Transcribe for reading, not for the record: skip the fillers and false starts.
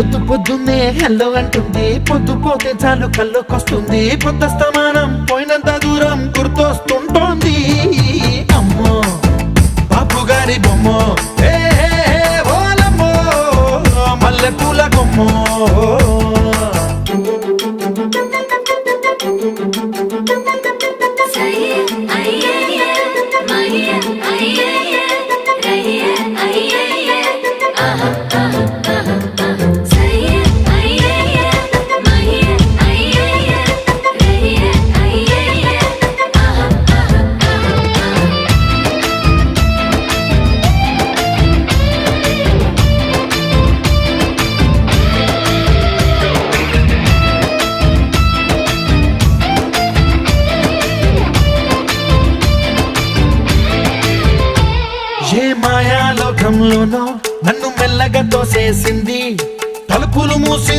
పొద్దున్నే హెల్లో అంటుంది, పొద్దు పోతే చాలు కళ్ళొకొస్తుంది, పొద్దస్తమానం పోయినంత దూరం గుర్తొస్తుంటోంది. అమ్మో బాపు గారి బొమ్మో, ఏ ఓలమ్మో మల్లె పూల కొమ్మో. ఏ మాయాలోకంలోనో నన్ను మెల్లగా తోసేసింది, తలుపులు మూసింది.